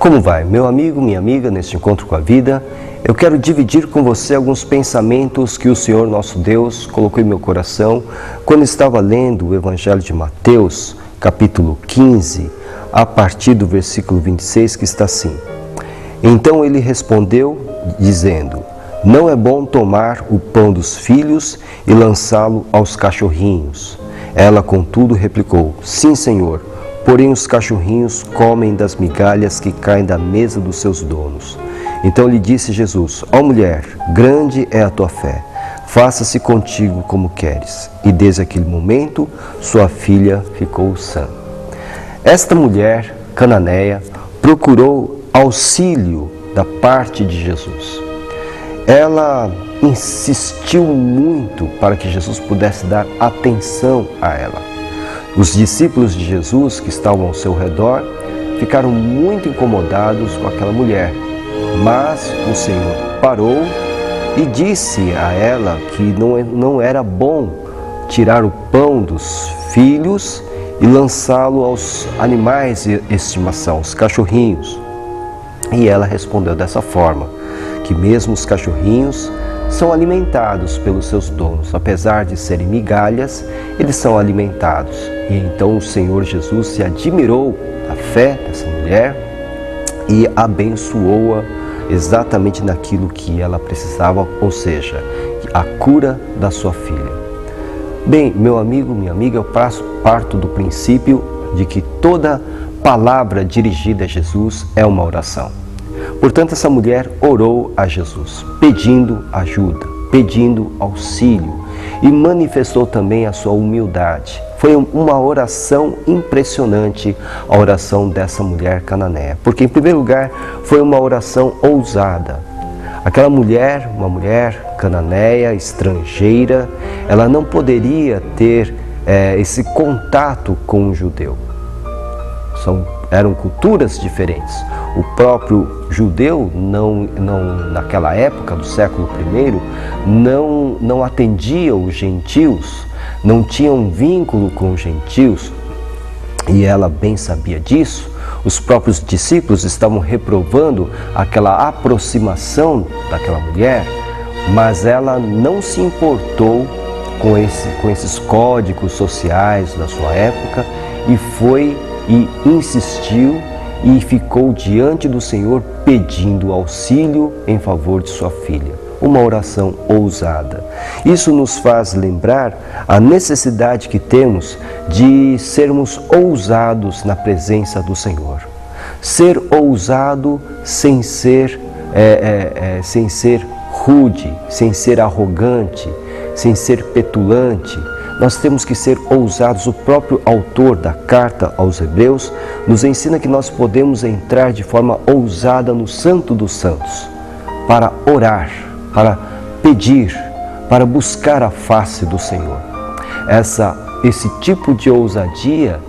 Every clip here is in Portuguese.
Como vai, meu amigo, minha amiga, neste encontro com a vida? Eu quero dividir com você alguns pensamentos que o Senhor nosso Deus colocou em meu coração quando estava lendo o Evangelho de Mateus, capítulo 15, a partir do versículo 26, que está assim: Então ele respondeu, dizendo: Não é bom tomar o pão dos filhos e lançá-lo aos cachorrinhos. Ela, contudo, replicou: Sim, Senhor, porém os cachorrinhos comem das migalhas que caem da mesa dos seus donos. Então lhe disse Jesus: Ó mulher, grande é a tua fé, faça-se contigo como queres. E desde aquele momento, sua filha ficou sã. Esta mulher cananeia procurou auxílio da parte de Jesus. Ela insistiu muito para que Jesus pudesse dar atenção a ela. Os discípulos de Jesus que estavam ao seu redor ficaram muito incomodados com aquela mulher, mas o Senhor parou e disse a ela que não era bom tirar o pão dos filhos e lançá-lo aos animais de estimação, os cachorrinhos. E ela respondeu dessa forma, que mesmo os cachorrinhos são alimentados pelos seus donos, apesar de serem migalhas, eles são alimentados. E então o Senhor Jesus se admirou da fé dessa mulher e abençoou-a exatamente naquilo que ela precisava, ou seja, a cura da sua filha. Bem, meu amigo, minha amiga, eu parto do princípio de que toda palavra dirigida a Jesus é uma oração. Portanto, essa mulher orou a Jesus, pedindo ajuda, pedindo auxílio e manifestou também a sua humildade. Foi uma oração impressionante, a oração dessa mulher cananeia, porque em primeiro lugar foi uma oração ousada. Aquela mulher, uma mulher cananeia, estrangeira, ela não poderia ter esse contato com um judeu. Eram culturas diferentes. O próprio judeu, naquela época do século I, não atendia os gentios, não tinha um vínculo com os gentios, e ela bem sabia disso. Os próprios discípulos estavam reprovando aquela aproximação daquela mulher, mas ela não se importou com esses códigos sociais da sua época e insistiu e ficou diante do Senhor pedindo auxílio em favor de sua filha. Uma oração ousada. Isso nos faz lembrar a necessidade que temos de sermos ousados na presença do Senhor. Ser ousado sem ser rude, sem ser arrogante, sem ser petulante. Nós temos que ser ousados. O próprio autor da carta aos Hebreus nos ensina que nós podemos entrar de forma ousada no Santo dos Santos para orar, para pedir, para buscar a face do Senhor. Esse tipo de ousadia,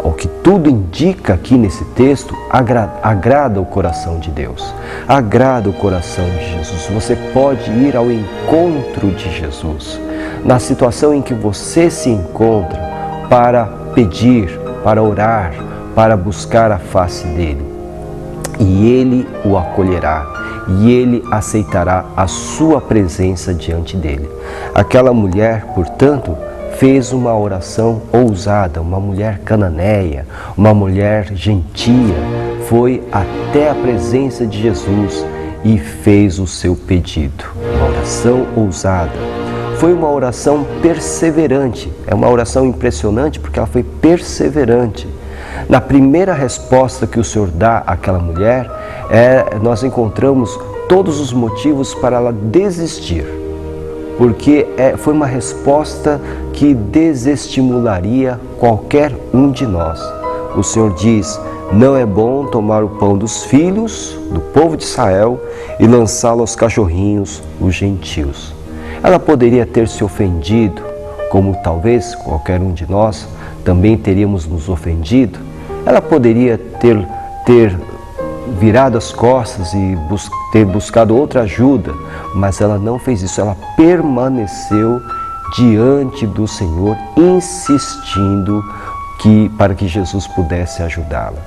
ao que tudo indica aqui nesse texto, agrada o coração de Deus, agrada o coração de Jesus. Você pode ir ao encontro de Jesus na situação em que você se encontra para pedir, para orar, para buscar a face dele. E ele o acolherá, e ele aceitará a sua presença diante dele. Aquela mulher, portanto, fez uma oração ousada, uma mulher cananeia, uma mulher gentia, foi até a presença de Jesus e fez o seu pedido. Uma oração ousada. Foi uma oração perseverante. É uma oração impressionante porque ela foi perseverante. Na primeira resposta que o Senhor dá àquela mulher, nós encontramos todos os motivos para ela desistir. Porque foi uma resposta que desestimularia qualquer um de nós. O Senhor diz: não é bom tomar o pão dos filhos do povo de Israel e lançá-lo aos cachorrinhos, os gentios. Ela poderia ter se ofendido, como talvez qualquer um de nós também teríamos nos ofendido. Ela poderia ter virado as costas e ter buscado outra ajuda, mas ela não fez isso. Ela permaneceu diante do Senhor, insistindo para que Jesus pudesse ajudá-la.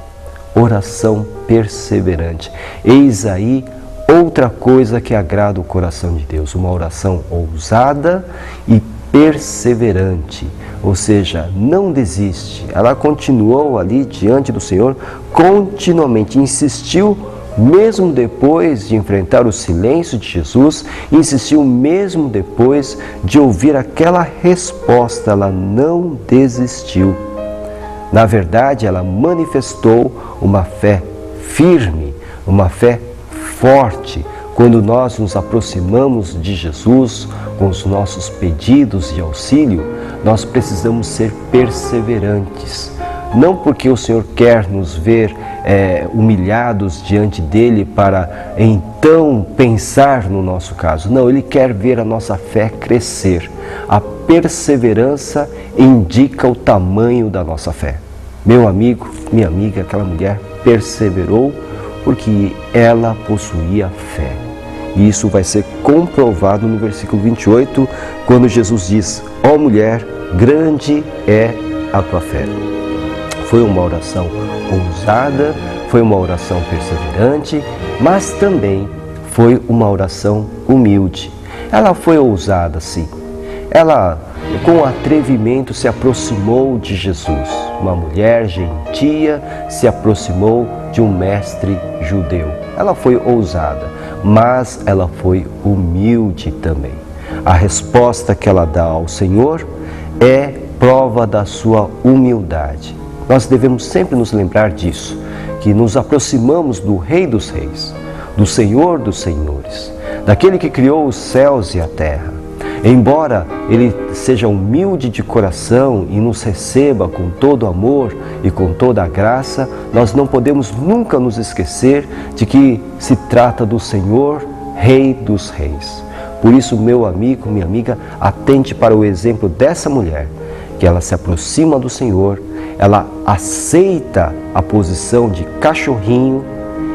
oração perseverante. Eis aí outra coisa que agrada o coração de Deus, uma oração ousada e perseverante, ou seja, não desiste. Ela continuou ali diante do Senhor, continuamente insistiu, mesmo depois de enfrentar o silêncio de Jesus, insistiu mesmo depois de ouvir aquela resposta, ela não desistiu. Na verdade, ela manifestou uma fé firme, uma fé forte. Quando nós nos aproximamos de Jesus com os nossos pedidos de auxílio, nós precisamos ser perseverantes. Não porque o Senhor quer nos ver humilhados diante dEle para então pensar no nosso caso. Não, Ele quer ver a nossa fé crescer. A perseverança indica o tamanho da nossa fé. Meu amigo, minha amiga, aquela mulher perseverou porque ela possuía fé. E isso vai ser comprovado no versículo 28, quando Jesus diz: ó mulher, grande é a tua fé. Foi uma oração ousada, foi uma oração perseverante, mas também foi uma oração humilde. Ela foi ousada, sim. Ela, com atrevimento, se aproximou de Jesus. Uma mulher gentia se aproximou de um mestre judeu. Ela foi ousada, mas ela foi humilde também. A resposta que ela dá ao Senhor é prova da sua humildade. Nós devemos sempre nos lembrar disso, que nos aproximamos do Rei dos Reis, do Senhor dos Senhores, daquele que criou os céus e a terra. Embora Ele seja humilde de coração e nos receba com todo amor e com toda a graça, nós não podemos nunca nos esquecer de que se trata do Senhor, Rei dos Reis. Por isso, meu amigo, minha amiga, atente para o exemplo dessa mulher, que ela se aproxima do Senhor, ela aceita a posição de cachorrinho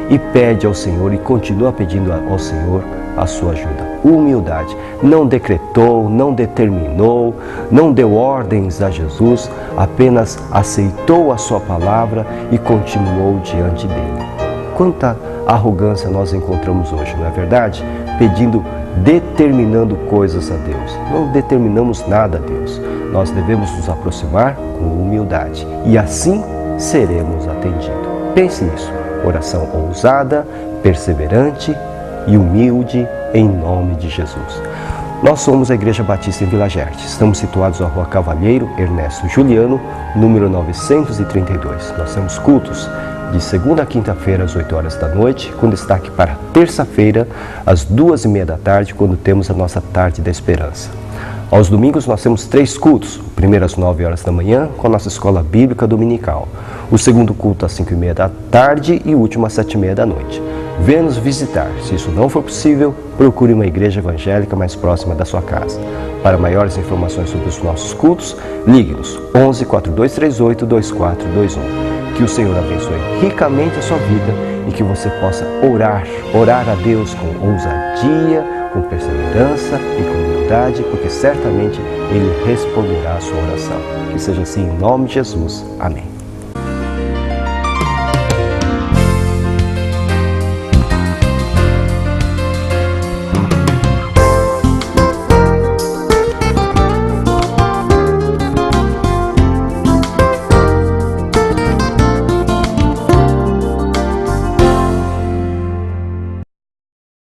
e pede ao Senhor e continua pedindo ao Senhor a sua ajuda. Humildade. Não decretou, não determinou, não deu ordens a Jesus, apenas aceitou a sua palavra e continuou diante dele. Quanta arrogância nós encontramos hoje, não é verdade? Determinando coisas a Deus. Não determinamos nada a Deus. Nós devemos nos aproximar com humildade e assim seremos atendidos. Pense nisso. Oração ousada, perseverante e humilde em nome de Jesus. Nós somos a Igreja Batista em Vila Gerte. Estamos situados na Rua Cavalheiro Ernesto Juliano, número 932. Nós temos cultos de segunda a quinta-feira às 8 horas da noite, com destaque para terça-feira às 2h30 da tarde, quando temos a nossa Tarde da Esperança. Aos domingos nós temos 3 cultos, o primeiro às 9 horas da manhã, com a nossa Escola Bíblica Dominical. O segundo culto às 5h30 da tarde e o último às 7h30 da noite. Venha nos visitar. Se isso não for possível, procure uma igreja evangélica mais próxima da sua casa. Para maiores informações sobre os nossos cultos, ligue-nos 11 4238 2421. Que o Senhor abençoe ricamente a sua vida e que você possa orar a Deus com ousadia, com perseverança e com humildade, porque certamente Ele responderá a sua oração. Que seja assim em nome de Jesus. Amém.